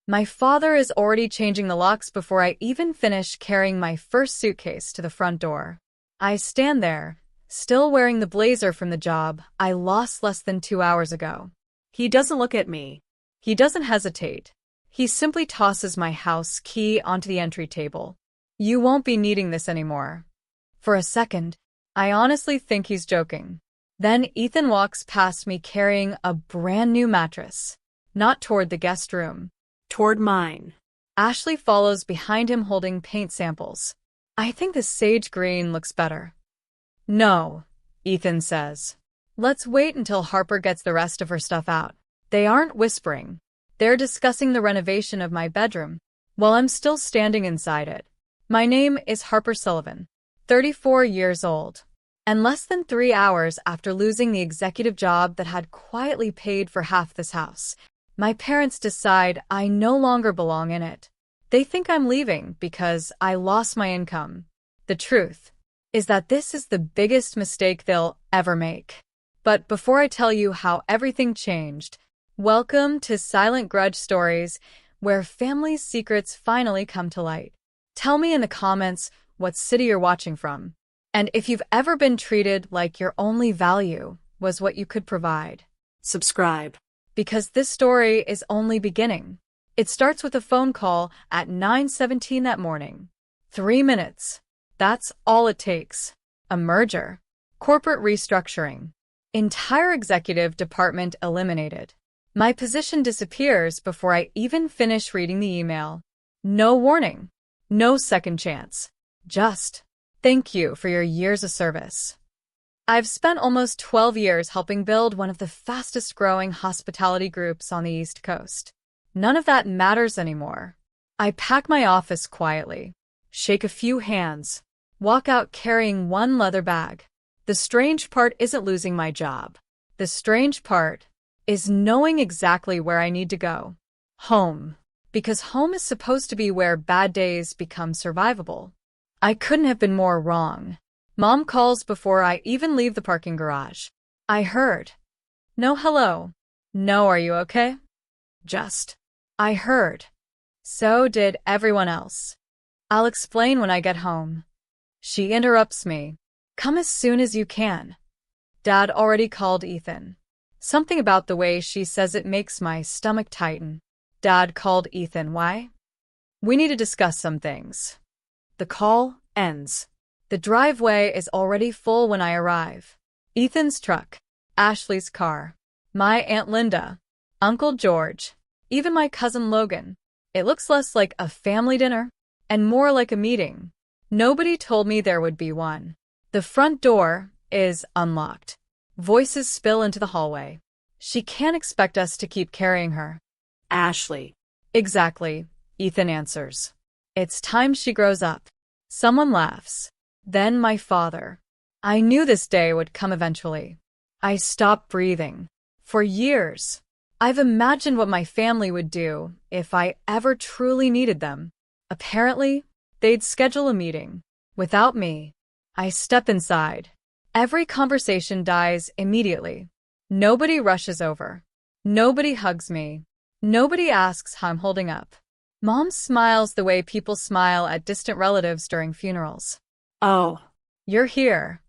My father is already changing the locks before I even finish carrying my first suitcase to the front door. I stand there, still wearing the blazer from the job I lost less than 2 hours ago. He doesn't look at me. He doesn't hesitate. He simply tosses my house key onto the entry table. You won't be needing this anymore. For a second, I honestly think he's joking. Then Ethan walks past me carrying a brand new mattress, not toward the guest room. Toward mine. Ashley follows behind him holding paint samples. I think the sage green looks better. No, Ethan says. Let's wait until Harper gets the rest of her stuff out. They aren't whispering. They're discussing the renovation of my bedroom, while I'm still standing inside it. My name is Harper Sullivan, 34 years old. And less than 3 hours after losing the executive job that had quietly paid for half this house, my parents decide I no longer belong in it. They think I'm leaving because I lost my income. The truth is that this is the biggest mistake they'll ever make. But before I tell you how everything changed, welcome to Silent Grudge Stories, where family secrets finally come to light. Tell me in the comments what city you're watching from, and if you've ever been treated like your only value was what you could provide. Subscribe. Because this story is only beginning. It starts with a phone call at 9:17 that morning. 3 minutes. That's all it takes. A merger. Corporate restructuring. Entire executive department eliminated. My position disappears before I even finish reading the email. No warning. No second chance. Just, thank you for your years of service. I've spent almost 12 years helping build one of the fastest-growing hospitality groups on the East Coast. None of that matters anymore. I pack my office quietly, shake a few hands, walk out carrying one leather bag. The strange part isn't losing my job. The strange part is knowing exactly where I need to go. Home. Because home is supposed to be where bad days become survivable. I couldn't have been more wrong. Mom calls before I even leave the parking garage. I heard. No hello. No are you okay? Just. I heard. So did everyone else. I'll explain when I get home. She interrupts me. Come as soon as you can. Dad already called Ethan. Something about the way she says it makes my stomach tighten. Dad called Ethan. Why? We need to discuss some things. The call ends. The driveway is already full when I arrive. Ethan's truck, Ashley's car, my Aunt Linda, Uncle George, even my cousin Logan. It looks less like a family dinner and more like a meeting. Nobody told me there would be one. The front door is unlocked. Voices spill into the hallway. She can't expect us to keep carrying her. Ashley. Exactly, Ethan answers. It's time she grows up. Someone laughs. Then my father. I knew this day would come eventually. I stopped breathing. For years, I've imagined what my family would do if I ever truly needed them. Apparently, they'd schedule a meeting. Without me, I step inside. Every conversation dies immediately. Nobody rushes over. Nobody hugs me. Nobody asks how I'm holding up. Mom smiles the way people smile at distant relatives during funerals. Oh. You're here.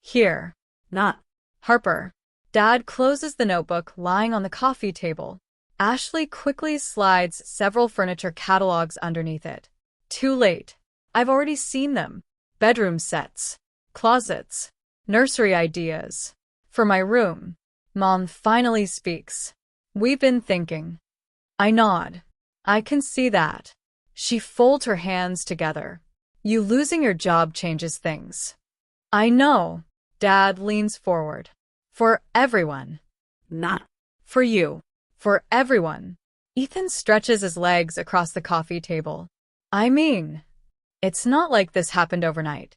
Here. Not. Harper. Dad closes the notebook lying on the coffee table. Ashley quickly slides several furniture catalogs underneath it. Too late. I've already seen them. Bedroom sets. Closets. Nursery ideas. For my room. Mom finally speaks. We've been thinking. I nod. I can see that. She folds her hands together. You losing your job changes things. I know. Dad leans forward. For everyone. Not. For you. For everyone. Ethan stretches his legs across the coffee table. I mean, it's not like this happened overnight.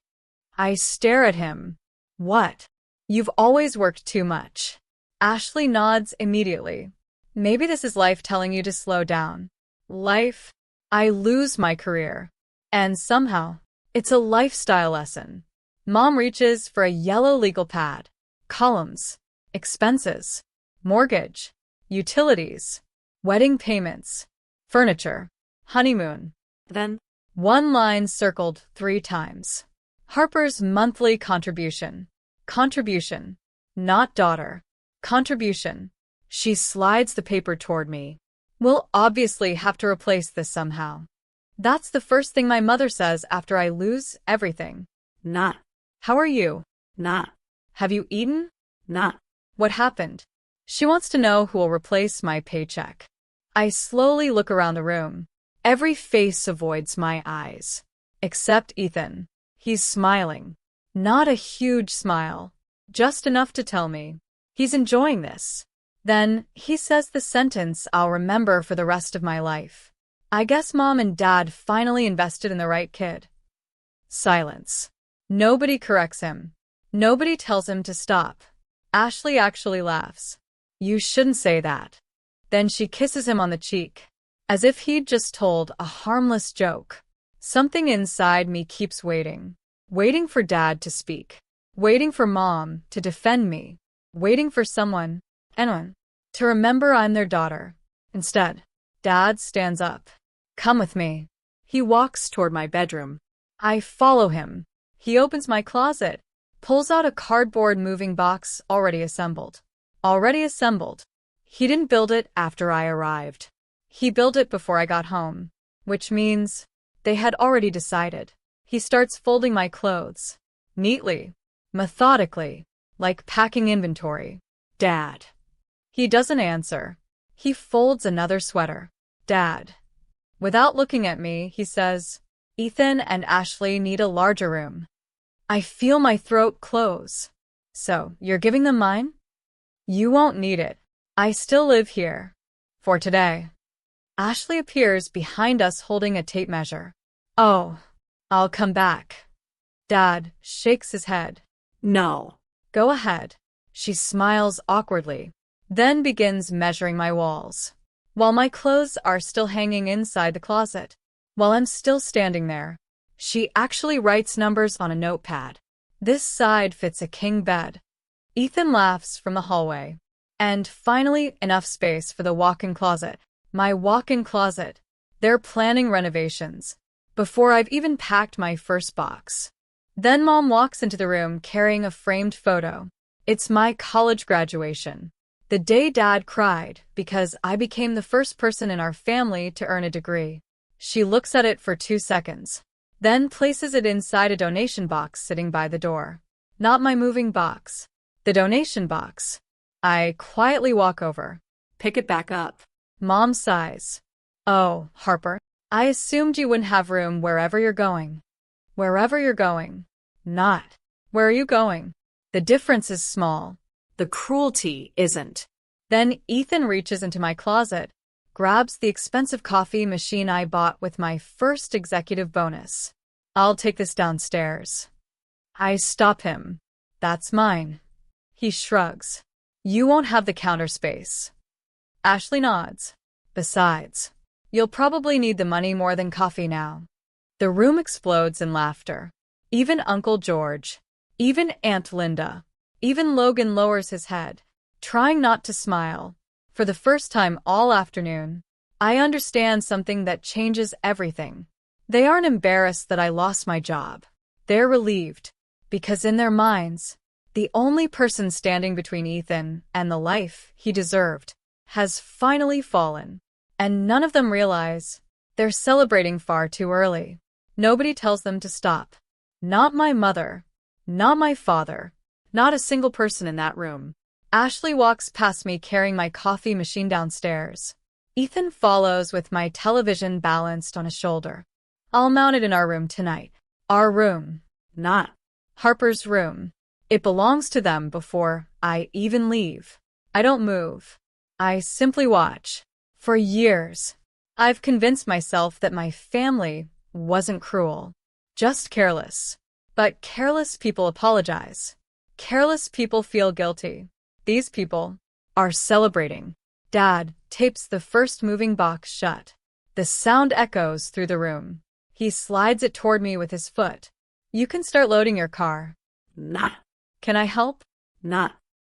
I stare at him. What? You've always worked too much. Ashley nods immediately. Maybe this is life telling you to slow down. Life. I lose my career. And somehow, it's a lifestyle lesson. Mom reaches for a yellow legal pad. Columns. Expenses. Mortgage. Utilities. Wedding payments. Furniture. Honeymoon. Then, One line circled 3 times. Harper's monthly contribution. Contribution. Not daughter. Contribution. She slides the paper toward me. We'll obviously have to replace this somehow. That's the first thing my mother says after I lose everything. not, How are you? not, Have you eaten? not. What happened? She wants to know who will replace my paycheck. I slowly look around the room. Every face avoids my eyes. Except Ethan. He's smiling. Not a huge smile. Just enough to tell me he's enjoying this. Then he says the sentence I'll remember for the rest of my life. I guess Mom and Dad finally invested in the right kid. Silence. Nobody corrects him. Nobody tells him to stop. Ashley actually laughs. You shouldn't say that. Then she kisses him on the cheek, as if he'd just told a harmless joke. Something inside me keeps waiting. Waiting for Dad to speak. Waiting for Mom to defend me. Waiting for anyone, to remember I'm their daughter. Instead, Dad stands up. Come with me. He walks toward my bedroom. I follow him. He opens my closet, pulls out a cardboard moving box already assembled. Already assembled. He didn't build it after I arrived. He built it before I got home, which means they had already decided. He starts folding my clothes. Neatly. Methodically. Like packing inventory. Dad. He doesn't answer. He folds another sweater. Dad. Without looking at me, he says, Ethan and Ashley need a larger room. I feel my throat close. So, you're giving them mine? You won't need it. I still live here. For today. Ashley appears behind us holding a tape measure. Oh, I'll come back. Dad shakes his head. No. Go ahead. She smiles awkwardly, then begins measuring my walls. While my clothes are still hanging inside the closet, while I'm still standing there, she actually writes numbers on a notepad. This side fits a king bed. Ethan laughs from the hallway. And finally, enough space for the walk-in closet. My walk-in closet. They're planning renovations. Before I've even packed my first box. Then Mom walks into the room carrying a framed photo. It's my college graduation. The day Dad cried because I became the first person in our family to earn a degree. She looks at it for 2 seconds, then places it inside a donation box sitting by the door. Not my moving box. The donation box. I quietly walk over. Pick it back up. Mom sighs. Oh, Harper, I assumed you wouldn't have room wherever you're going. Wherever you're going. Not. Where are you going? The difference is small. The cruelty isn't. Then Ethan reaches into my closet, grabs the expensive coffee machine I bought with my first executive bonus. I'll take this downstairs. I stop him. That's mine. He shrugs. You won't have the counter space. Ashley nods. Besides, you'll probably need the money more than coffee now. The room explodes in laughter. Even Uncle George. Even Aunt Linda. Even Logan lowers his head, trying not to smile. For the first time all afternoon, I understand something that changes everything. They aren't embarrassed that I lost my job. They're relieved, because in their minds, the only person standing between Ethan and the life he deserved has finally fallen. And none of them realize they're celebrating far too early. Nobody tells them to stop. Not my mother. Not my father. Not a single person in that room. Ashley walks past me carrying my coffee machine downstairs. Ethan follows with my television balanced on his shoulder. I'll mount it in our room tonight. Our room. Not Harper's room. It belongs to them before I even leave. I don't move. I simply watch. For years, I've convinced myself that my family wasn't cruel. Just careless. But careless people apologize. Careless people feel guilty. These people are celebrating. Dad tapes the first moving box shut. The sound echoes through the room. He slides it toward me with his foot. You can start loading your car. Nah. Can I help? Nah.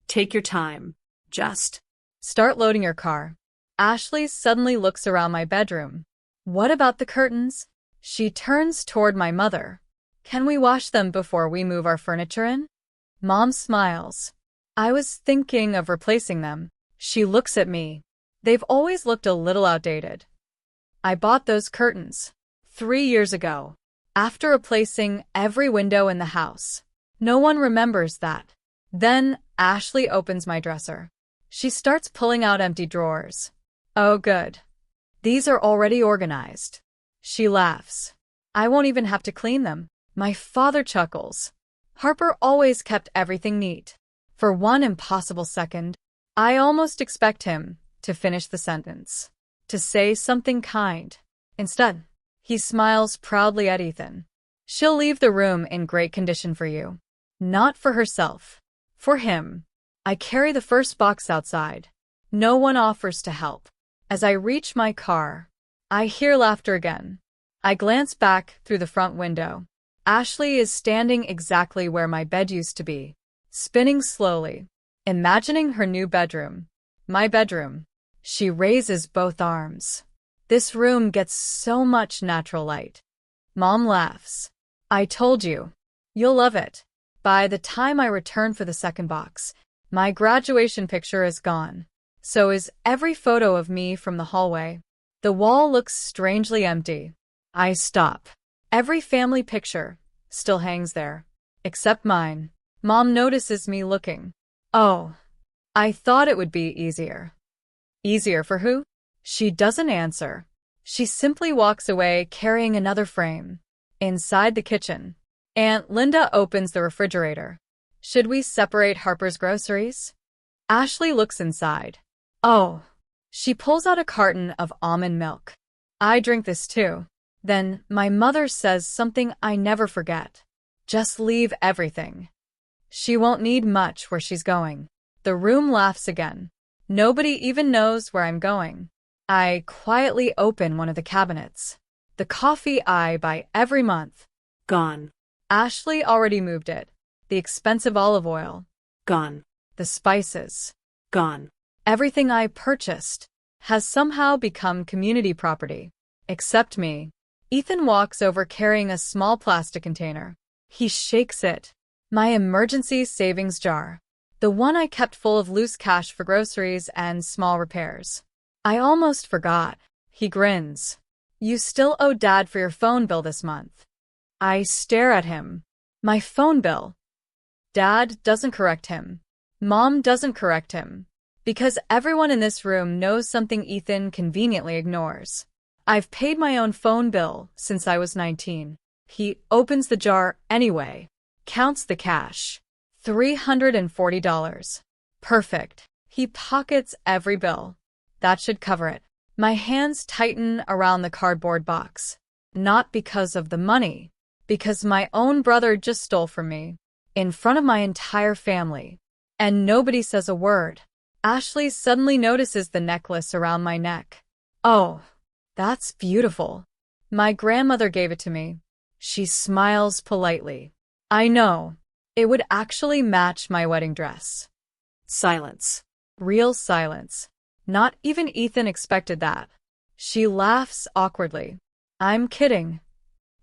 Take your time. Just start loading your car. Ashley suddenly looks around my bedroom. What about the curtains? She turns toward my mother. Can we wash them before we move our furniture in? Mom smiles. I was thinking of replacing them. She looks at me. They've always looked a little outdated. I bought those curtains 3 years ago, after replacing every window in the house. No one remembers that. Then Ashley opens my dresser. She starts pulling out empty drawers. Oh, good. These are already organized. She laughs. I won't even have to clean them. My father chuckles. Harper always kept everything neat. For one impossible second, I almost expect him to finish the sentence, to say something kind. Instead, he smiles proudly at Ethan. She'll leave the room in great condition for you. Not for herself. For him. I carry the first box outside. No one offers to help. As I reach my car, I hear laughter again. I glance back through the front window. Ashley is standing exactly where my bed used to be, spinning slowly, imagining her new bedroom. My bedroom. She raises both arms. This room gets so much natural light. Mom laughs. I told you. You'll love it. By the time I return for the second box, my graduation picture is gone. So is every photo of me from the hallway. The wall looks strangely empty. I stop. Every family picture still hangs there, except mine. Mom notices me looking. Oh, I thought it would be easier. Easier for who? She doesn't answer. She simply walks away carrying another frame. Inside the kitchen, Aunt Linda opens the refrigerator. Should we separate Harper's groceries? Ashley looks inside. Oh. She pulls out a carton of almond milk. I drink this too. Then my mother says something I never forget. Just leave everything. She won't need much where she's going. The room laughs again. Nobody even knows where I'm going. I quietly open one of the cabinets. The coffee I buy every month. Gone. Ashley already moved it. The expensive olive oil. Gone. The spices. Gone. Everything I purchased has somehow become community property. Except me. Ethan walks over carrying a small plastic container. He shakes it. My emergency savings jar. The one I kept full of loose cash for groceries and small repairs. I almost forgot. He grins. You still owe Dad for your phone bill this month. I stare at him. My phone bill. Dad doesn't correct him. Mom doesn't correct him. Because everyone in this room knows something Ethan conveniently ignores. I've paid my own phone bill since I was 19. He opens the jar anyway. Counts the cash. $340. Perfect. He pockets every bill. That should cover it. My hands tighten around the cardboard box. Not because of the money. Because my own brother just stole from me. In front of my entire family. And nobody says a word. Ashley suddenly notices the necklace around my neck. Oh, that's beautiful. My grandmother gave it to me. She smiles politely. I know. It would actually match my wedding dress. Silence. Real silence. Not even Ethan expected that. She laughs awkwardly. I'm kidding.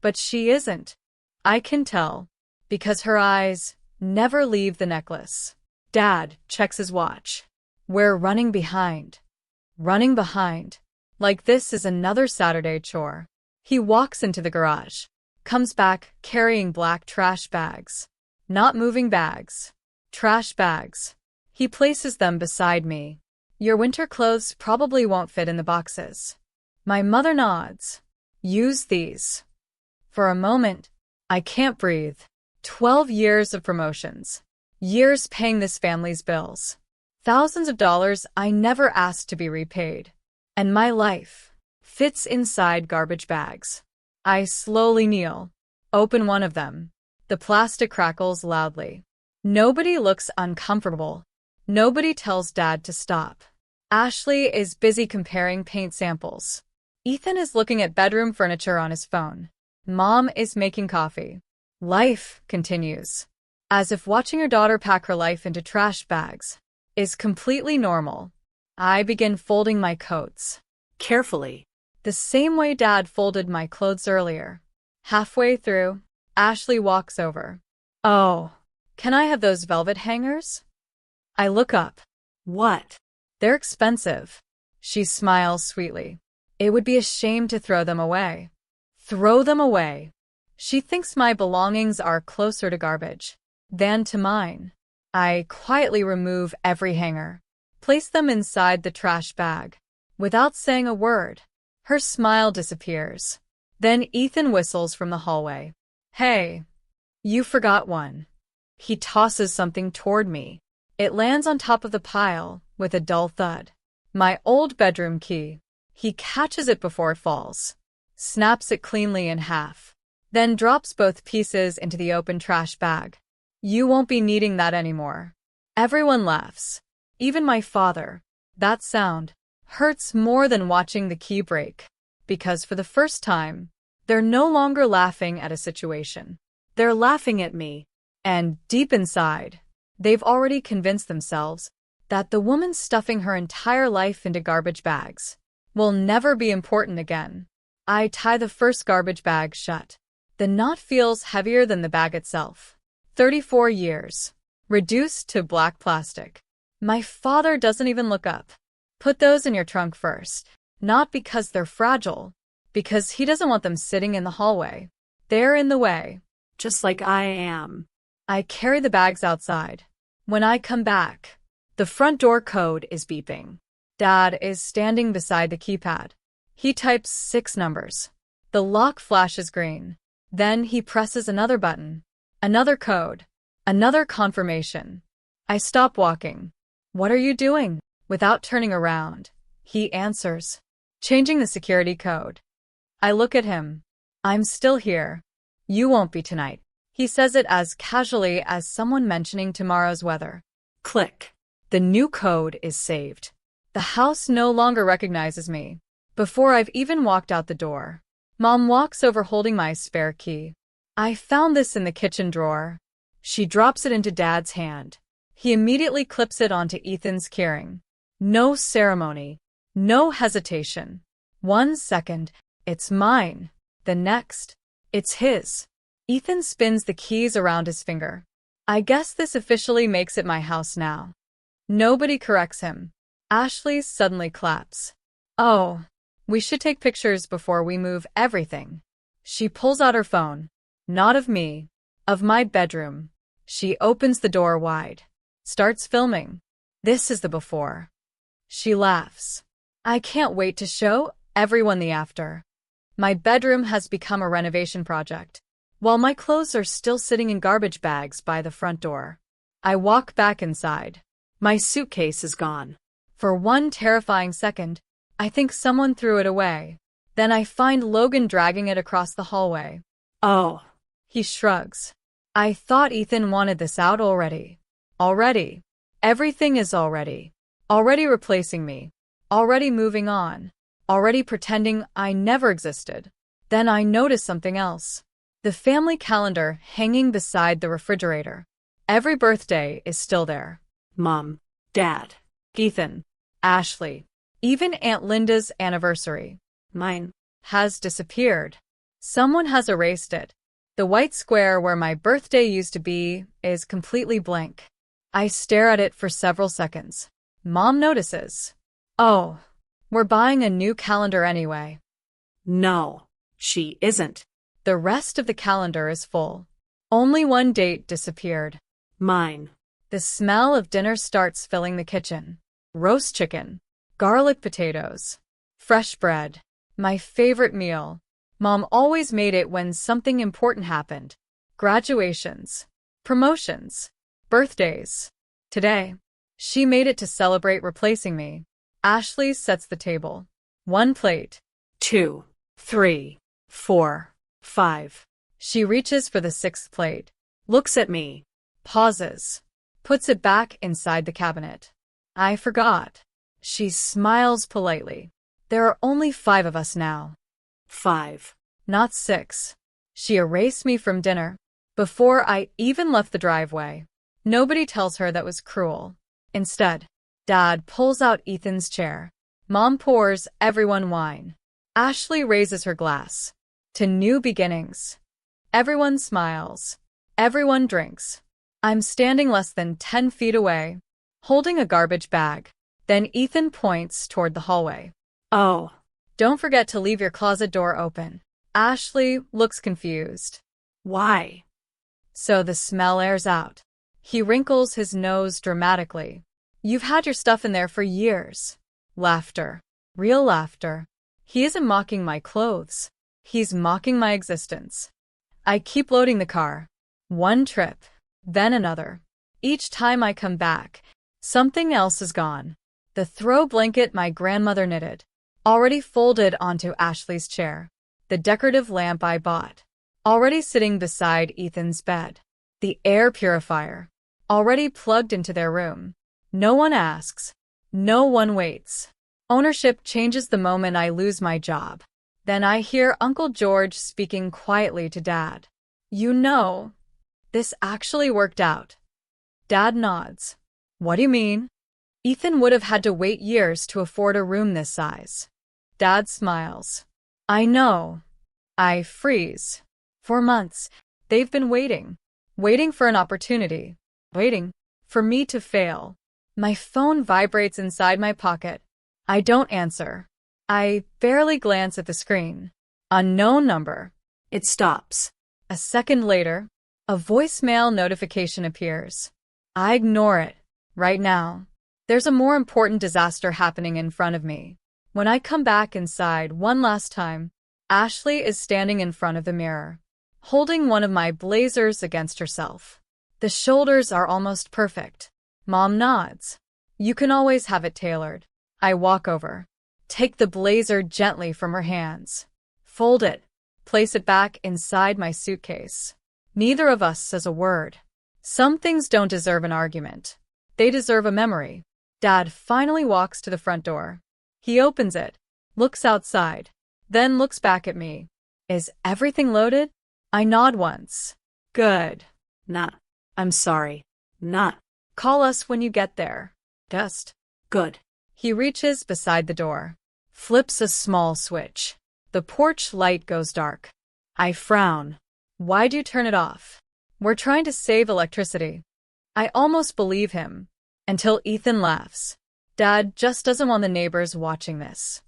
But she isn't. I can tell. Because her eyes never leave the necklace. Dad checks his watch. We're running behind. Running behind. Like this is another Saturday chore. He walks into the garage. Comes back carrying black trash bags. Not moving bags. Trash bags. He places them beside me. Your winter clothes probably won't fit in the boxes. My mother nods. Use these. For a moment, I can't breathe. 12 years of promotions. Years paying this family's bills. Thousands of dollars I never asked to be repaid. And my life fits inside garbage bags. I slowly kneel. Open one of them. The plastic crackles loudly. Nobody looks uncomfortable. Nobody tells Dad to stop. Ashley is busy comparing paint samples. Ethan is looking at bedroom furniture on his phone. Mom is making coffee. Life continues. As if watching her daughter pack her life into trash bags is completely normal. I begin folding my coats. Carefully. The same way Dad folded my clothes earlier. Halfway through, Ashley walks over. Oh, can I have those velvet hangers? I look up. What? They're expensive. She smiles sweetly. It would be a shame to throw them away. Throw them away. She thinks my belongings are closer to garbage than to mine. I quietly remove every hanger, place them inside the trash bag. Without saying a word, her smile disappears. Then Ethan whistles from the hallway. Hey, you forgot one. He tosses something toward me. It lands on top of the pile with a dull thud. My old bedroom key. He catches it before it falls, snaps it cleanly in half, then drops both pieces into the open trash bag. You won't be needing that anymore. Everyone laughs, even my father. That sound hurts more than watching the key break, because for the first time, they're no longer laughing at a situation. They're laughing at me. And deep inside, they've already convinced themselves that the woman stuffing her entire life into garbage bags will never be important again. I tie the first garbage bag shut. The knot feels heavier than the bag itself. 34 years. Reduced to black plastic. My father doesn't even look up. Put those in your trunk first. Not because they're fragile, because he doesn't want them sitting in the hallway. They're in the way. Just like I am. I carry the bags outside. When I come back, the front door code is beeping. Dad is standing beside the keypad. He types 6 numbers. The lock flashes green. Then he presses another button. Another code. Another confirmation. I stop walking. What are you doing? Without turning around, he answers. Changing the security code. I look at him. I'm still here. You won't be tonight. He says it as casually as someone mentioning tomorrow's weather. Click. The new code is saved. The house no longer recognizes me. Before I've even walked out the door, Mom walks over holding my spare key. I found this in the kitchen drawer. She drops it into Dad's hand. He immediately clips it onto Ethan's keyring. No ceremony. No hesitation. 1 second, it's mine. The next, it's his. Ethan spins the keys around his finger. I guess this officially makes it my house now. Nobody corrects him. Ashley suddenly claps. Oh, we should take pictures before we move everything. She pulls out her phone. Not of me, of my bedroom. She opens the door wide. Starts filming. This is the before. She laughs. I can't wait to show everyone the after. My bedroom has become a renovation project, while my clothes are still sitting in garbage bags by the front door. I walk back inside. My suitcase is gone. For one terrifying second, I think someone threw it away. Then I find Logan dragging it across the hallway. Oh. He shrugs. I thought Ethan wanted this out already. Already. Everything is already. Already replacing me. Already moving on. Already pretending I never existed. Then I notice something else. The family calendar hanging beside the refrigerator. Every birthday is still there. Mom. Dad. Ethan. Ashley. Even Aunt Linda's anniversary. Mine. Has disappeared. Someone has erased it. The white square where my birthday used to be is completely blank. I stare at it for several seconds. Mom notices. Oh, we're buying a new calendar anyway. No, she isn't. The rest of the calendar is full. Only one date disappeared. Mine. The smell of dinner starts filling the kitchen. Roast chicken, garlic potatoes, fresh bread. My favorite meal. Mom always made it when something important happened. Graduations, promotions, birthdays. Today, she made it to celebrate replacing me. Ashley sets the table. 1 plate. 2, 3, 4, 5. She reaches for the 6th plate. Looks at me. Pauses. Puts it back inside the cabinet. I forgot. She smiles politely. There are only 5 of us now. 5. Not 6. She erased me from dinner before I even left the driveway. Nobody tells her that was cruel. Instead, Dad pulls out Ethan's chair. Mom pours everyone wine. Ashley raises her glass. To new beginnings. Everyone smiles. Everyone drinks. I'm standing less than 10 feet away, holding a garbage bag. Then Ethan points toward the hallway. Oh, Don't forget to leave your closet door open. Ashley looks confused. why? So the smell airs out. He wrinkles his nose dramatically. You've had your stuff in there for years. Laughter. Real laughter. He isn't mocking my clothes. He's mocking my existence. I keep loading the car. One trip, then another. Each time I come back, something else is gone. The throw blanket my grandmother knitted, already folded onto Ashley's chair. The decorative lamp I bought, already sitting beside Ethan's bed. The air purifier, already plugged into their room. No one asks. No one waits. Ownership changes the moment I lose my job. Then I hear Uncle George speaking quietly to Dad. You know, this actually worked out. Dad nods. What do you mean? Ethan would have had to wait years to afford a room this size. Dad smiles. I know. I freeze. For months, they've been waiting. Waiting for an opportunity. Waiting for me to fail. My phone vibrates inside my pocket. I don't answer. I barely glance at the screen. Unknown number. It stops. A second later, a voicemail notification appears. I ignore it. Right now, there's a more important disaster happening in front of me. When I come back inside one last time, Ashley is standing in front of the mirror, holding one of my blazers against herself. The shoulders are almost perfect. Mom nods. You can always have it tailored. I walk over, take the blazer gently from her hands, fold it, place it back inside my suitcase. Neither of us says a word. Some things don't deserve an argument. They deserve a memory. Dad finally walks to the front door. He opens it, looks outside, then looks back at me. Is everything loaded? I nod once. Good. Nah. I'm sorry. Nah. Call us when you get there. Just. Good. He reaches beside the door, flips a small switch. The porch light goes dark. I frown. Why'd you turn it off? We're trying to save electricity. I almost believe him, until Ethan laughs. Dad just doesn't want the neighbors watching this.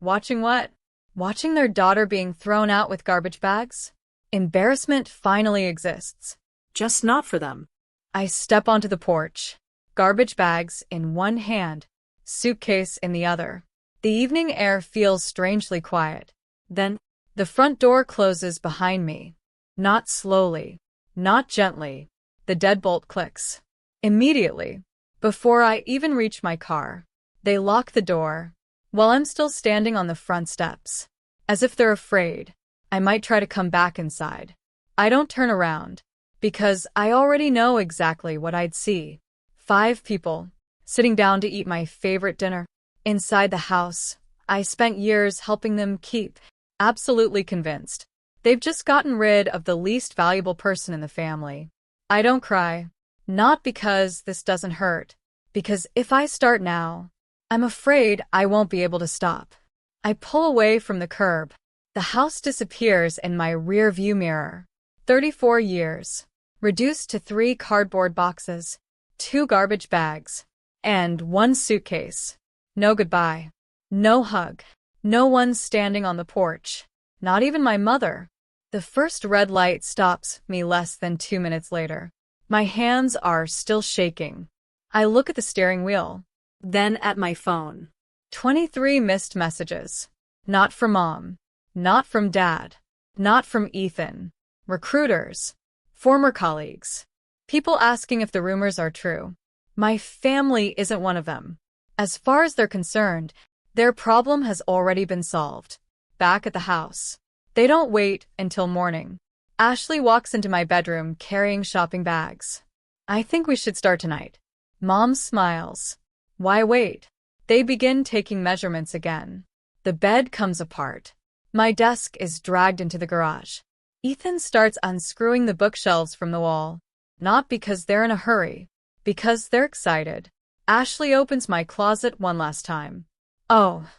Watching what? Watching their daughter being thrown out with garbage bags? Embarrassment finally exists. Just not for them. I step onto the porch, garbage bags in one hand, suitcase in the other. The evening air feels strangely quiet. Then, the front door closes behind me. Not slowly, not gently. The deadbolt clicks. Immediately, before I even reach my car, they lock the door, while I'm still standing on the front steps. As if they're afraid I might try to come back inside. I don't turn around, because I already know exactly what I'd see. 5 people, sitting down to eat my favorite dinner. Inside the house, I spent years helping them keep, absolutely convinced. They've just gotten rid of the least valuable person in the family. I don't cry. Not because this doesn't hurt. Because if I start now, I'm afraid I won't be able to stop. I pull away from the curb. The house disappears in my rear view mirror. 34 years. Reduced to 3 cardboard boxes, 2 garbage bags, and 1 suitcase. No goodbye. No hug. No one standing on the porch. Not even my mother. The first red light stops me less than 2 minutes later. My hands are still shaking. I look at the steering wheel. Then at my phone. 23 missed messages. Not from Mom. Not from Dad. Not from Ethan. Recruiters. Former colleagues. People asking if the rumors are true. My family isn't one of them. As far as they're concerned, their problem has already been solved. Back at the house. They don't wait until morning. Ashley walks into my bedroom carrying shopping bags. I think we should start tonight. Mom smiles. Why wait? They begin taking measurements again. The bed comes apart. My desk is dragged into the garage. Ethan starts unscrewing the bookshelves from the wall. Not because they're in a hurry. Because they're excited. Ashley opens my closet one last time. Oh,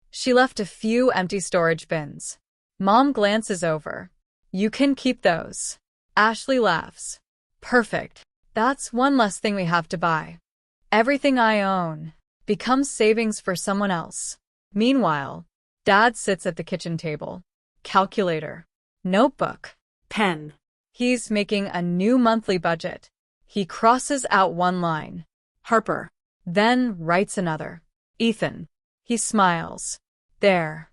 she left a few empty storage bins. Mom glances over. You can keep those. Ashley laughs. Perfect. That's one less thing we have to buy. Everything I own becomes savings for someone else. Meanwhile, Dad sits at the kitchen table. Calculator. Notebook. Pen. He's making a new monthly budget. He crosses out one line. Harper. Then writes another. Ethan. He smiles. There.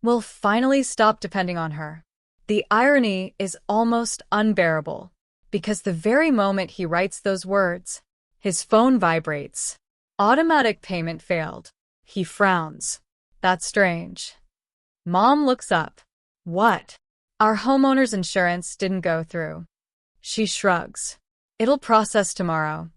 We'll finally stop depending on her. The irony is almost unbearable, because the very moment he writes those words, his phone vibrates. Automatic payment failed. He frowns. That's strange. Mom looks up. What? Our homeowner's insurance didn't go through. She shrugs. It'll process tomorrow.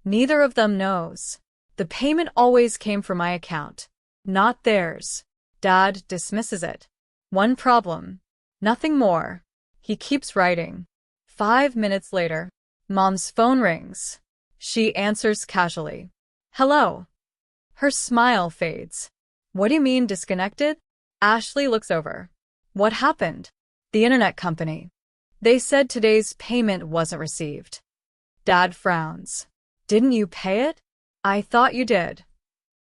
Neither of them knows. The payment always came from my account, not theirs. Dad dismisses it. One problem. Nothing more. He keeps writing. 5 minutes later, Mom's phone rings. She answers casually. Hello. Her smile fades. What do you mean disconnected? Ashley looks over. What happened? The internet company. They said today's payment wasn't received. Dad frowns. Didn't you pay it? I thought you did.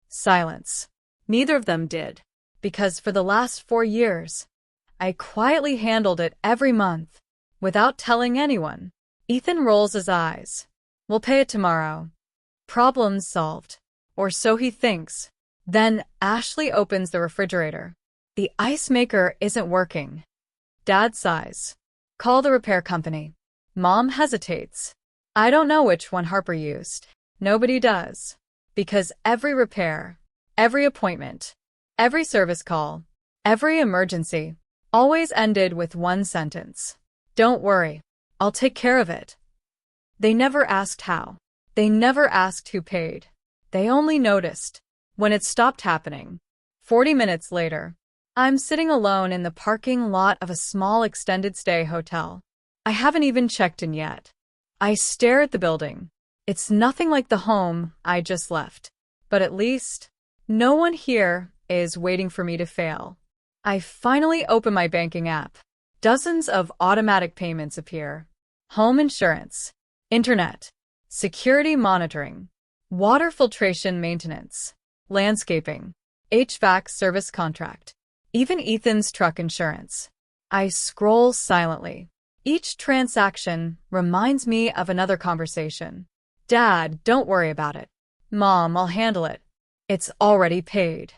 Silence. Neither of them did, because for the last 4 years, I quietly handled it every month, without telling anyone. Ethan rolls his eyes. We'll pay it tomorrow. Problem solved. Or so he thinks. Then Ashley opens the refrigerator. The ice maker isn't working. Dad sighs. Call the repair company. Mom hesitates. I don't know which one Harper used. Nobody does. Because every repair, every appointment, every service call, every emergency, always ended with one sentence. Don't worry. I'll take care of it. They never asked how. They never asked who paid. They only noticed when it stopped happening. 40 minutes later, I'm sitting alone in the parking lot of a small extended stay hotel. I haven't even checked in yet. I stare at the building. It's nothing like the home I just left. But at least, no one here is waiting for me to fail. I finally open my banking app. Dozens of automatic payments appear. Home insurance, internet, security monitoring, water filtration maintenance, landscaping, HVAC service contract, even Ethan's truck insurance. I scroll silently. Each transaction reminds me of another conversation. Dad, don't worry about it. Mom, I'll handle it. It's already paid.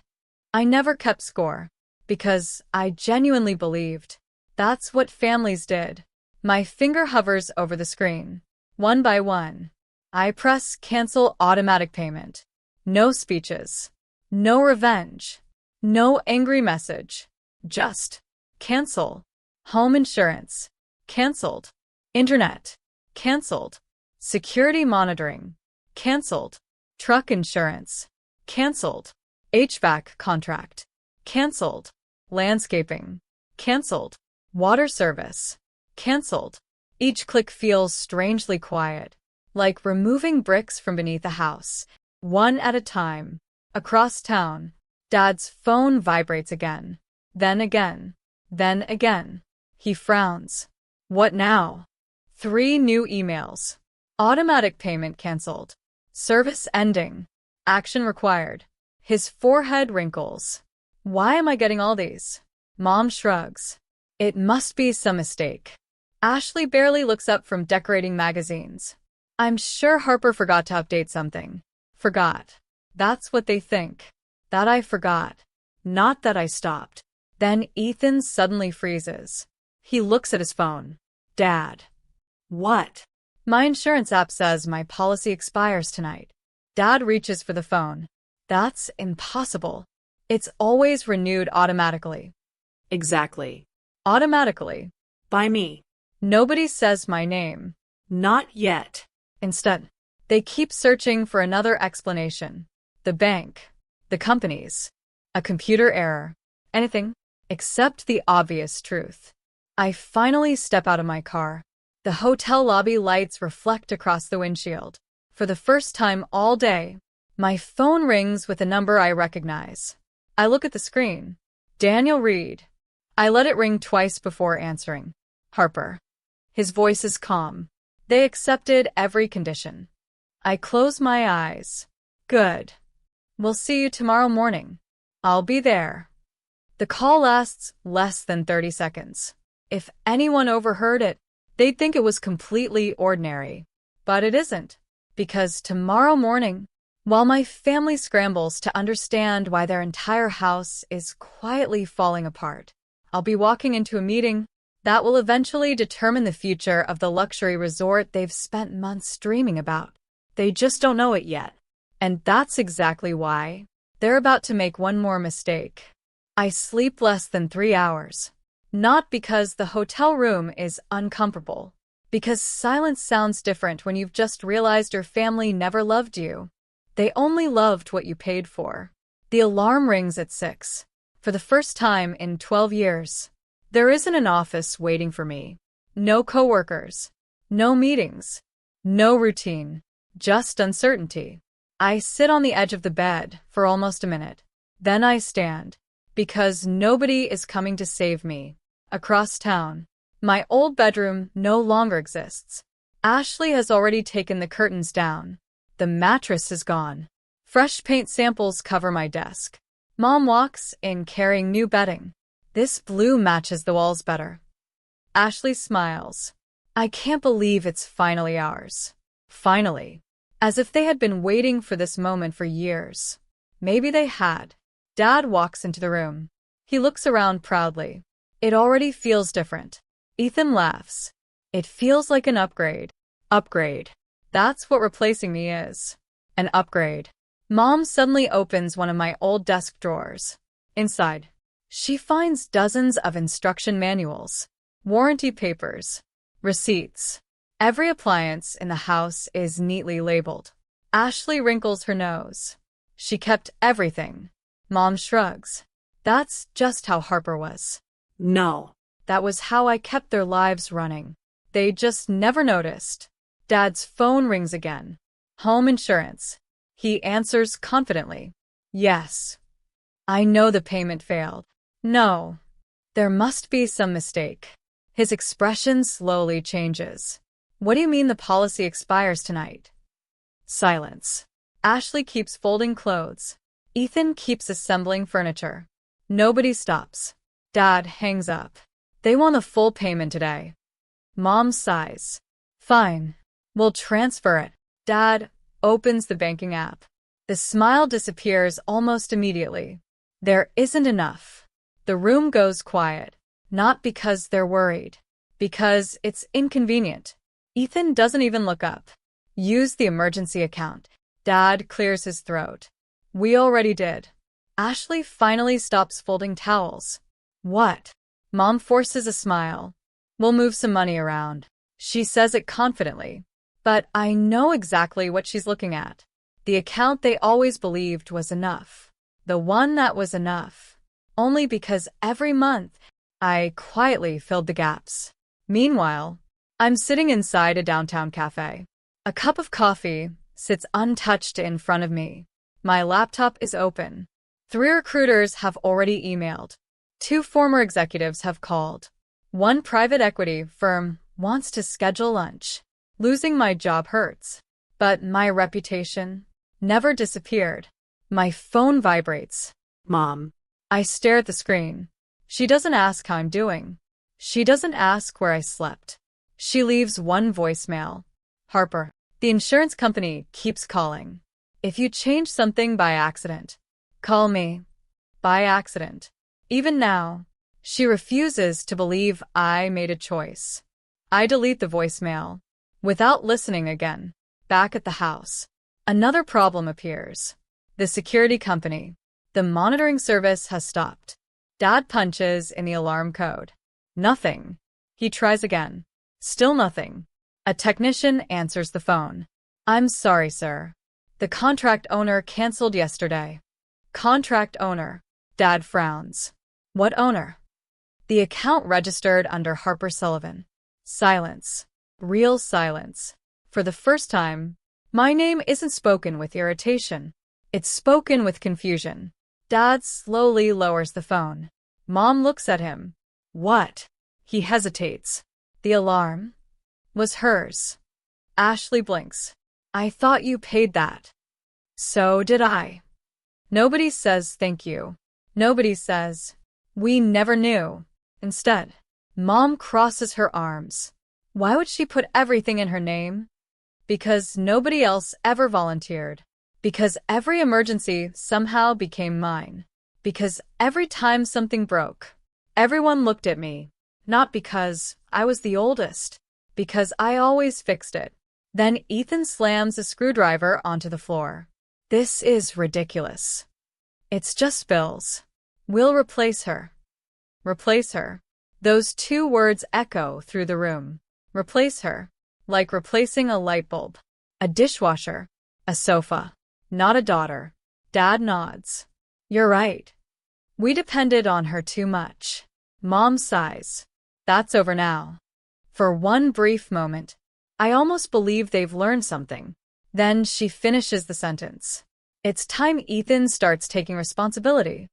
I never kept score, because I genuinely believed that's what families did. My finger hovers over the screen. One by one, I press cancel automatic payment. No speeches. No revenge. No angry message. Just cancel. Home insurance. Cancelled. Internet. Cancelled. Security monitoring. Cancelled. Truck insurance. Cancelled. HVAC contract. Cancelled. Landscaping. Cancelled. Water service. Cancelled. Each click feels strangely quiet, like removing bricks from beneath a house, one at a time. Across town, Dad's phone vibrates again. Then again. Then again. He frowns. What now? 3 new emails. Automatic payment cancelled. Service ending. Action required. His forehead wrinkles. Why am I getting all these? Mom shrugs. It must be some mistake. Ashley barely looks up from decorating magazines. I'm sure Harper forgot to update something. Forgot. That's what they think. That I forgot. Not that I stopped. Then Ethan suddenly freezes. He looks at his phone. Dad. What? My insurance app says my policy expires tonight. Dad reaches for the phone. That's impossible. It's always renewed automatically. Exactly. Automatically. By me. Nobody says my name. Not yet. Instead, they keep searching for another explanation. The bank. The companies. A computer error. Anything except the obvious truth. I finally step out of my car. The hotel lobby lights reflect across the windshield. For the first time all day, My phone rings with a number I recognize. I look at the screen. Daniel Reed. I let it ring twice before answering. Harper. His voice is calm. They accepted every condition. I close my eyes. Good. We'll see you tomorrow morning. I'll be there. The call lasts less than 30 seconds. If anyone overheard it, they'd think it was completely ordinary. But it isn't. Because tomorrow morning, while my family scrambles to understand why their entire house is quietly falling apart, I'll be walking into a meeting that will eventually determine the future of the luxury resort they've spent months dreaming about. They just don't know it yet. And that's exactly why they're about to make one more mistake. I sleep less than 3 hours. Not because the hotel room is uncomfortable. Because silence sounds different when you've just realized your family never loved you. They only loved what you paid for. The alarm rings at 6. For the first time in 12 years. There isn't an office waiting for me. No coworkers. No meetings. No routine. Just uncertainty. I sit on the edge of the bed for almost a minute. Then I stand. Because nobody is coming to save me. Across town. My old bedroom no longer exists. Ashley has already taken the curtains down. The mattress is gone. Fresh paint samples cover my desk. Mom walks in carrying new bedding. This blue matches the walls better. Ashley smiles. I can't believe it's finally ours. Finally. As if they had been waiting for this moment for years. Maybe they had. Dad walks into the room. He looks around proudly. It already feels different. Ethan laughs. It feels like an upgrade. Upgrade. That's what replacing me is. An upgrade. Mom suddenly opens one of my old desk drawers. Inside, she finds dozens of instruction manuals, warranty papers, receipts. Every appliance in the house is neatly labeled. Ashley wrinkles her nose. She kept everything. Mom shrugs. That's just how Harper was. No. That was how I kept their lives running. They just never noticed. Dad's phone rings again. Home insurance. He answers confidently. Yes. I know the payment failed. No. There must be some mistake. His expression slowly changes. What do you mean the policy expires tonight? Silence. Ashley keeps folding clothes. Ethan keeps assembling furniture. Nobody stops. Dad hangs up. They want a full payment today. Mom sighs. Fine. We'll transfer it. Dad opens the banking app. The smile disappears almost immediately. There isn't enough. The room goes quiet. Not because they're worried. Because it's inconvenient. Ethan doesn't even look up. Use the emergency account. Dad clears his throat. We already did. Ashley finally stops folding towels. What? Mom forces a smile. We'll move some money around. She says it confidently. But I know exactly what she's looking at. The account they always believed was enough. The one that was enough. Only because every month, I quietly filled the gaps. Meanwhile, I'm sitting inside a downtown cafe. A cup of coffee sits untouched in front of me. My laptop is open. 3 recruiters have already emailed. 2 former executives have called. 1 private equity firm wants to schedule lunch. Losing my job hurts. But my reputation never disappeared. My phone vibrates. Mom. I stare at the screen. She doesn't ask how I'm doing. She doesn't ask where I slept. She leaves one voicemail. Harper, the insurance company keeps calling. If you change something by accident, call me. By accident. Even now, she refuses to believe I made a choice. I delete the voicemail. Without listening again. Back at the house. Another problem appears. The security company. The monitoring service has stopped. Dad punches in the alarm code. Nothing. He tries again. Still nothing. A technician answers the phone. I'm sorry, sir. The contract owner canceled yesterday. Contract owner. Dad frowns. What owner? The account registered under Harper Sullivan. Silence. Real silence. For the first time, my name isn't spoken with irritation. It's spoken with confusion. Dad slowly lowers the phone. Mom looks at him. What? He hesitates. The alarm was hers. Ashley blinks. I thought you paid that. So did I. Nobody says thank you. Nobody says, we never knew. Instead, Mom crosses her arms. Why would she put everything in her name? Because nobody else ever volunteered. Because every emergency somehow became mine. Because every time something broke, everyone looked at me. Not because I was the oldest. Because I always fixed it. Then Ethan slams a screwdriver onto the floor. This is ridiculous. It's just bills. We'll replace her. Replace her. Those two words echo through the room. Replace her. Like replacing a light bulb. A dishwasher. A sofa. Not a daughter. Dad nods. You're right. We depended on her too much. Mom sighs. That's over now. For one brief moment, I almost believe they've learned something. Then she finishes the sentence. It's time Ethan starts taking responsibility.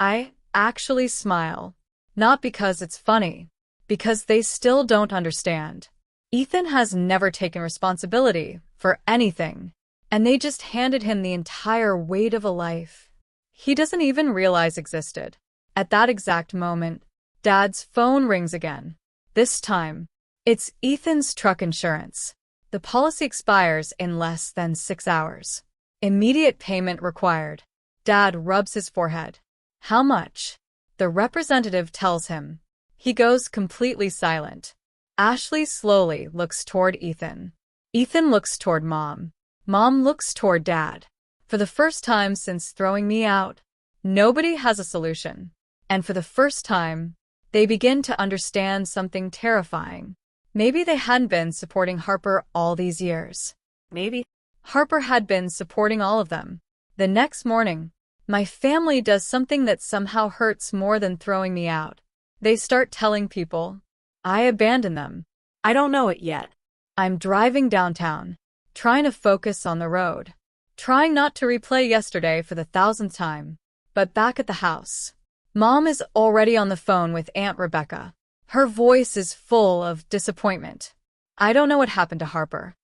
I actually smile. Not because it's funny. Because they still don't understand. Ethan has never taken responsibility for anything. And they just handed him the entire weight of a life he doesn't even realize existed. At that exact moment, Dad's phone rings again. This time, it's Ethan's truck insurance. The policy expires in less than 6 hours. Immediate payment required. Dad rubs his forehead. How much? The representative tells him. He goes completely silent. Ashley slowly looks toward Ethan. Ethan looks toward Mom. Mom looks toward Dad. For the first time since throwing me out, nobody has a solution. And for the first time, they begin to understand something terrifying. Maybe they hadn't been supporting Harper all these years. Maybe Harper had been supporting all of them. The next morning, my family does something that somehow hurts more than throwing me out. They start telling people, I abandoned them. I don't know it yet. I'm driving downtown, trying to focus on the road. Trying not to replay yesterday for the 1000th time. But back at the house, Mom is already on the phone with Aunt Rebecca. Her voice is full of disappointment. I don't know what happened to Harper.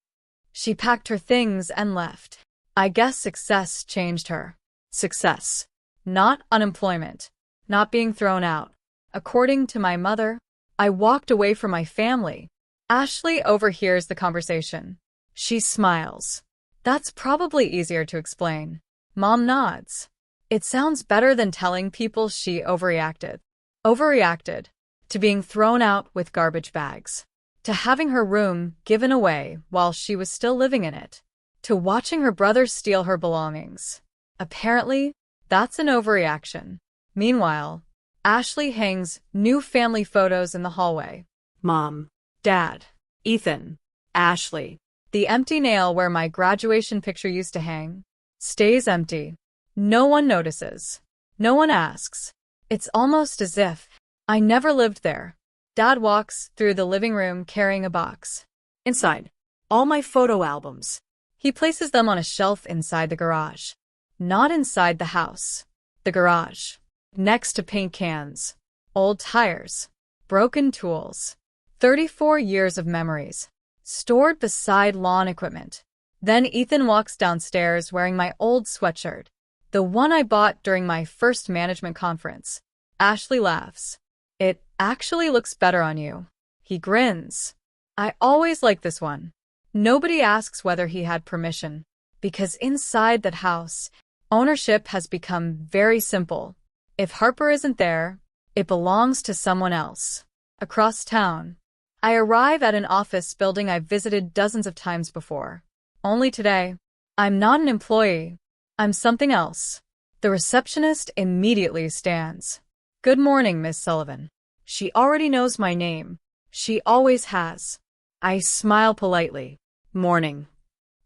She packed her things and left. I guess success changed her. Success. Not unemployment. Not being thrown out. According to my mother, I walked away from my family. Ashley overhears the conversation. She smiles. That's probably easier to explain. Mom nods. It sounds better than telling people she overreacted. Overreacted. To being thrown out with garbage bags. To having her room given away while she was still living in it. To watching her brother steal her belongings. Apparently, that's an overreaction. Meanwhile, Ashley hangs new family photos in the hallway. Mom. Dad. Ethan. Ashley. The empty nail where my graduation picture used to hang stays empty. No one notices. No one asks. It's almost as if I never lived there. Dad walks through the living room carrying a box. Inside, all my photo albums. He places them on a shelf inside the garage. Not inside the house. The garage. Next to paint cans. Old tires. Broken tools. 34 years of memories. Stored beside lawn equipment. Then Ethan walks downstairs wearing my old sweatshirt. The one I bought during my first management conference. Ashley laughs. It actually looks better on you. He grins. I always like this one. Nobody asks whether he had permission. Because inside that house, ownership has become very simple. If Harper isn't there, it belongs to someone else. Across town. I arrive at an office building I've visited dozens of times before. Only today, I'm not an employee. I'm something else. The receptionist immediately stands. Good morning, Miss Sullivan. She already knows my name. She always has. I smile politely. Morning.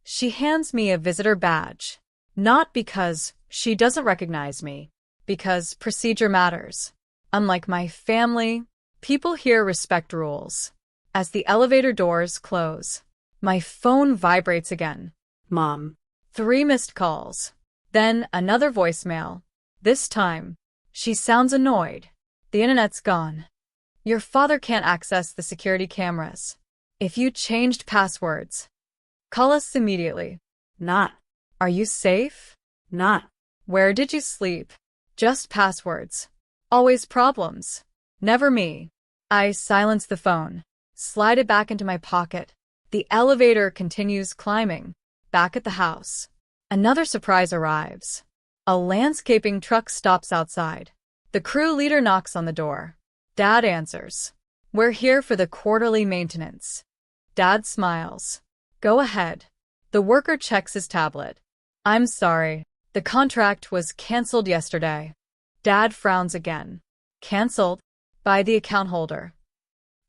She hands me a visitor badge. Not because she doesn't recognize me. Because procedure matters. Unlike my family, people here respect rules. As the elevator doors close, my phone vibrates again. Mom. 3 missed calls. Then another voicemail. This time, she sounds annoyed. The internet's gone. Your father can't access the security cameras. If you changed passwords, call us immediately. Not. Are you safe? Not. Where did you sleep? Just passwords. Always problems. Never me. I silence the phone, slide it back into my pocket. The elevator continues climbing. Back at the house, another surprise arrives. A landscaping truck stops outside. The crew leader knocks on the door. Dad answers. We're here for the quarterly maintenance. Dad smiles. Go ahead. The worker checks his tablet. I'm sorry. The contract was canceled yesterday. Dad frowns again. Canceled? By the account holder.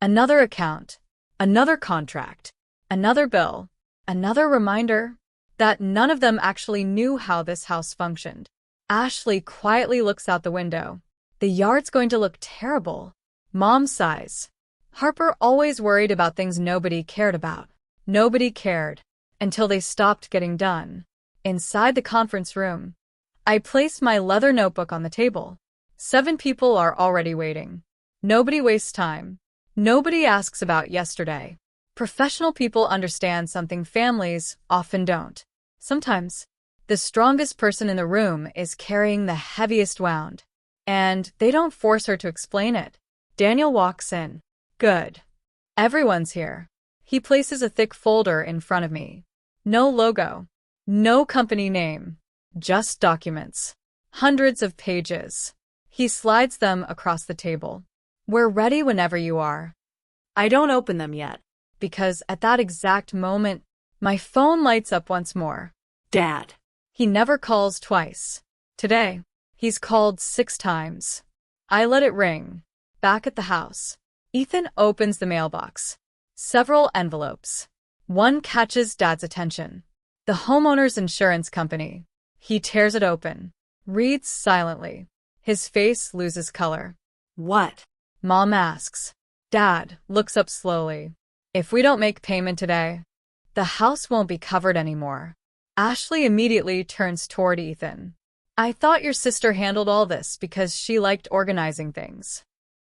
Another account. Another contract. Another bill. Another reminder that none of them actually knew how this house functioned. Ashley quietly looks out the window. The yard's going to look terrible. Mom sighs. Harper always worried about things nobody cared about. Nobody cared until they stopped getting done. Inside the conference room, I place my leather notebook on the table. 7 people are already waiting. Nobody wastes time. Nobody asks about yesterday. Professional people understand something families often don't. Sometimes, the strongest person in the room is carrying the heaviest wound, and they don't force her to explain it. Daniel walks in. Good. Everyone's here. He places a thick folder in front of me. No logo. No company name. Just documents. Hundreds of pages. He slides them across the table. We're ready whenever you are. I don't open them yet. Because at that exact moment, my phone lights up once more. Dad. He never calls twice. Today, he's called 6 times. I let it ring. Back at the house, Ethan opens the mailbox. Several envelopes. One catches Dad's attention. The homeowner's insurance company. He tears it open. Reads silently. His face loses color. What? Mom asks. Dad looks up slowly. If we don't make payment today, the house won't be covered anymore. Ashley immediately turns toward Ethan. I thought your sister handled all this because she liked organizing things.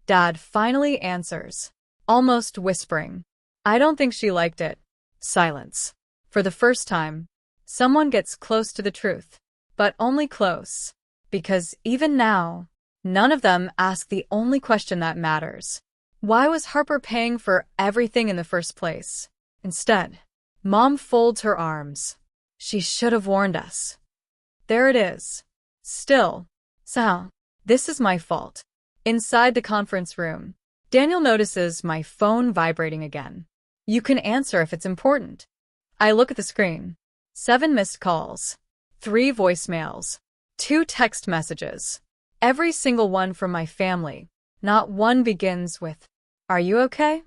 Dad finally answers, almost whispering. I don't think she liked it. Silence. For the first time, someone gets close to the truth, but only close. Because even now, none of them ask the only question that matters. Why was Harper paying for everything in the first place? Instead, Mom folds her arms. She should have warned us. There it is. Still. So, this is my fault. Inside the conference room, Daniel notices my phone vibrating again. You can answer if it's important. I look at the screen. 7 missed calls. 3 voicemails. 2 text messages. Every single one from my family. Not one begins with, "Are you okay?"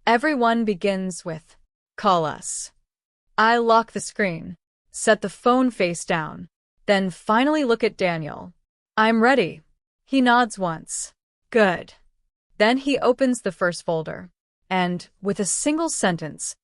Every one begins with, "Call us." I lock the screen, set the phone face down, then finally look at Daniel. I'm ready. He nods once. Good. Then he opens the first folder, and, with a single sentence,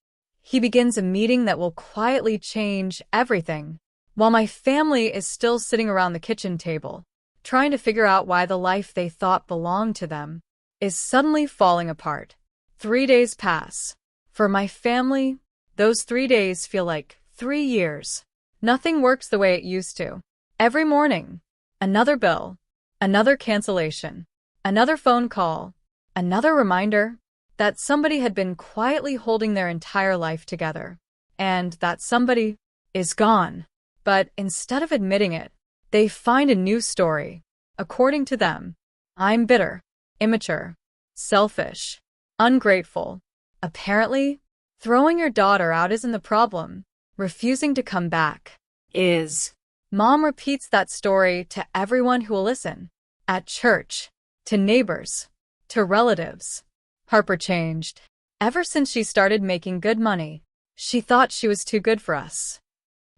he begins a meeting that will quietly change everything, while my family is still sitting around the kitchen table, trying to figure out why the life they thought belonged to them is suddenly falling apart. 3 days pass. For my family, those 3 days feel like 3 years. Nothing works the way it used to. Every morning, another bill, another cancellation, another phone call, another reminder that somebody had been quietly holding their entire life together, and that somebody is gone. But instead of admitting it, they find a new story. According to them, I'm bitter, immature, selfish, ungrateful. Apparently, throwing your daughter out isn't the problem. Refusing to come back is. Mom repeats that story to everyone who will listen. At church, to neighbors, to relatives. Harper changed. Ever since she started making good money, she thought she was too good for us.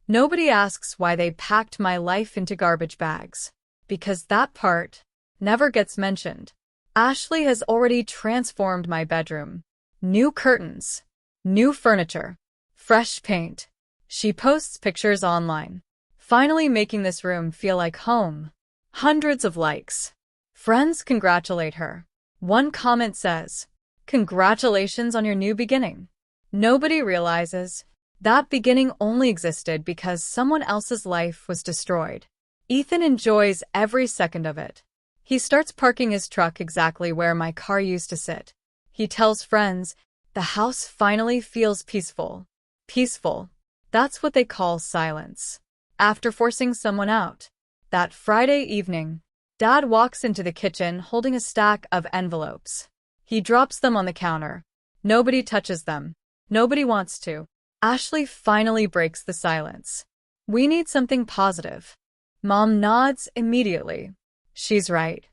Nobody asks why they packed my life into garbage bags, because that part never gets mentioned. Ashley has already transformed my bedroom. New curtains, new furniture, fresh paint. She posts pictures online. Finally making this room feel like home. Hundreds of likes. Friends congratulate her. One comment says, "Congratulations on your new beginning." Nobody realizes that beginning only existed because someone else's life was destroyed. Ethan enjoys every second of it. He starts parking his truck exactly where my car used to sit. He tells friends, "The house finally feels peaceful." Peaceful. That's what they call silence. After forcing someone out. That Friday evening, Dad walks into the kitchen holding a stack of envelopes. He drops them on the counter. Nobody touches them. Nobody wants to. Ashley finally breaks the silence. "We need something positive." Mom nods immediately. She's right.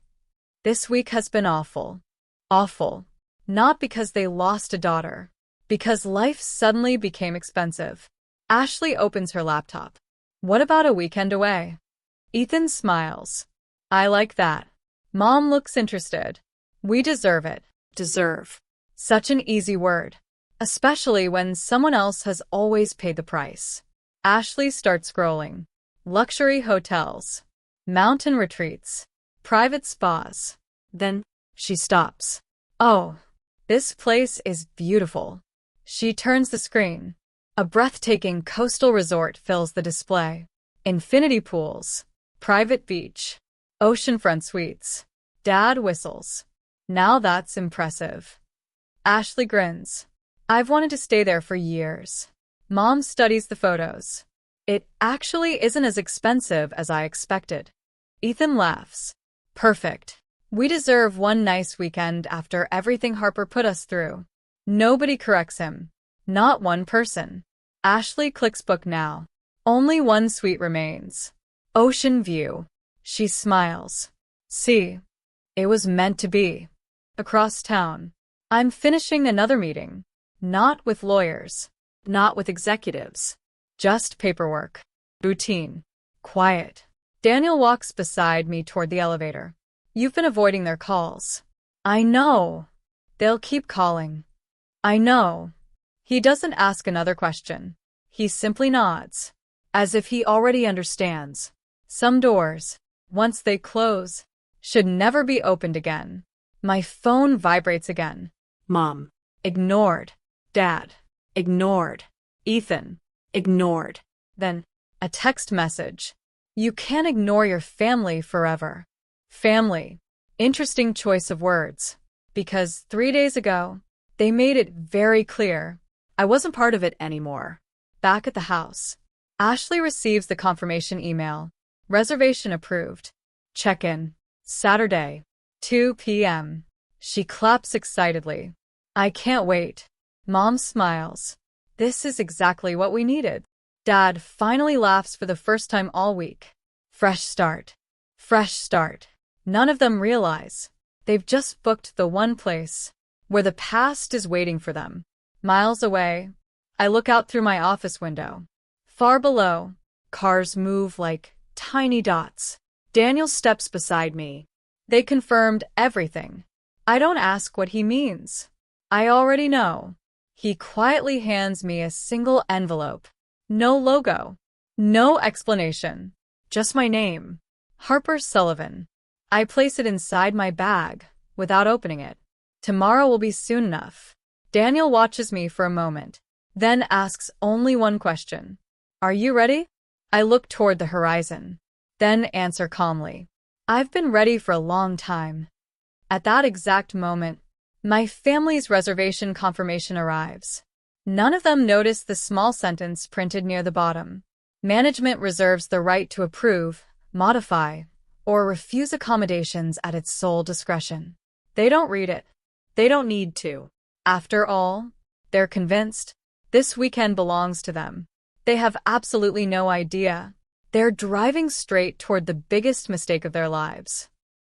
This week has been awful. Awful. Not because they lost a daughter. Because life suddenly became expensive. Ashley opens her laptop. "What about a weekend away?" Ethan smiles. "I like that." Mom looks interested. "We deserve it." Deserve. Such an easy word. Especially when someone else has always paid the price. Ashley starts scrolling. Luxury hotels. Mountain retreats. Private spas. Then, she stops. "Oh, this place is beautiful." She turns the screen. A breathtaking coastal resort fills the display. Infinity pools. Private beach. Oceanfront suites. Dad whistles. "Now that's impressive." Ashley grins. "I've wanted to stay there for years." Mom studies the photos. "It actually isn't as expensive as I expected." Ethan laughs. "Perfect. We deserve one nice weekend after everything Harper put us through." Nobody corrects him. Not one person. Ashley clicks book now. Only one suite remains. Ocean view. She smiles. "See, it was meant to be." Across town. I'm finishing another meeting. Not with lawyers. Not with executives. Just paperwork. Routine. Quiet. Daniel walks beside me toward the elevator. "You've been avoiding their calls." "I know. They'll keep calling." "I know." He doesn't ask another question. He simply nods. As if he already understands. Some doors, once they close, should never be opened again. My phone vibrates again. Mom. Ignored. Dad. Ignored. Ethan. Ignored. Then, a text message. "You can't ignore your family forever." Family. Interesting choice of words. Because 3 days ago, they made it very clear I wasn't part of it anymore. Back at the house. Ashley receives the confirmation email. Reservation approved. Check-in. Saturday. 2 p.m. She claps excitedly. "I can't wait." Mom smiles. "This is exactly what we needed." Dad finally laughs for the first time all week. Fresh start. Fresh start. None of them realize they've just booked the one place where the past is waiting for them. Miles away, I look out through my office window. Far below, cars move like tiny dots. Daniel steps beside me. They confirmed everything. I don't ask what he means. I already know. He quietly hands me a single envelope. No logo. No explanation. Just my name. Harper Sullivan. I place it inside my bag, without opening it. Tomorrow will be soon enough. Daniel watches me for a moment, then asks only one question. "Are you ready?" I look toward the horizon, then answer calmly. "I've been ready for a long time." At that exact moment, my family's reservation confirmation arrives. None of them notice the small sentence printed near the bottom. Management reserves the right to approve, modify, or refuse accommodations at its sole discretion. They don't read it. They don't need to. After all, they're convinced this weekend belongs to them. They have absolutely no idea. They're driving straight toward the biggest mistake of their lives.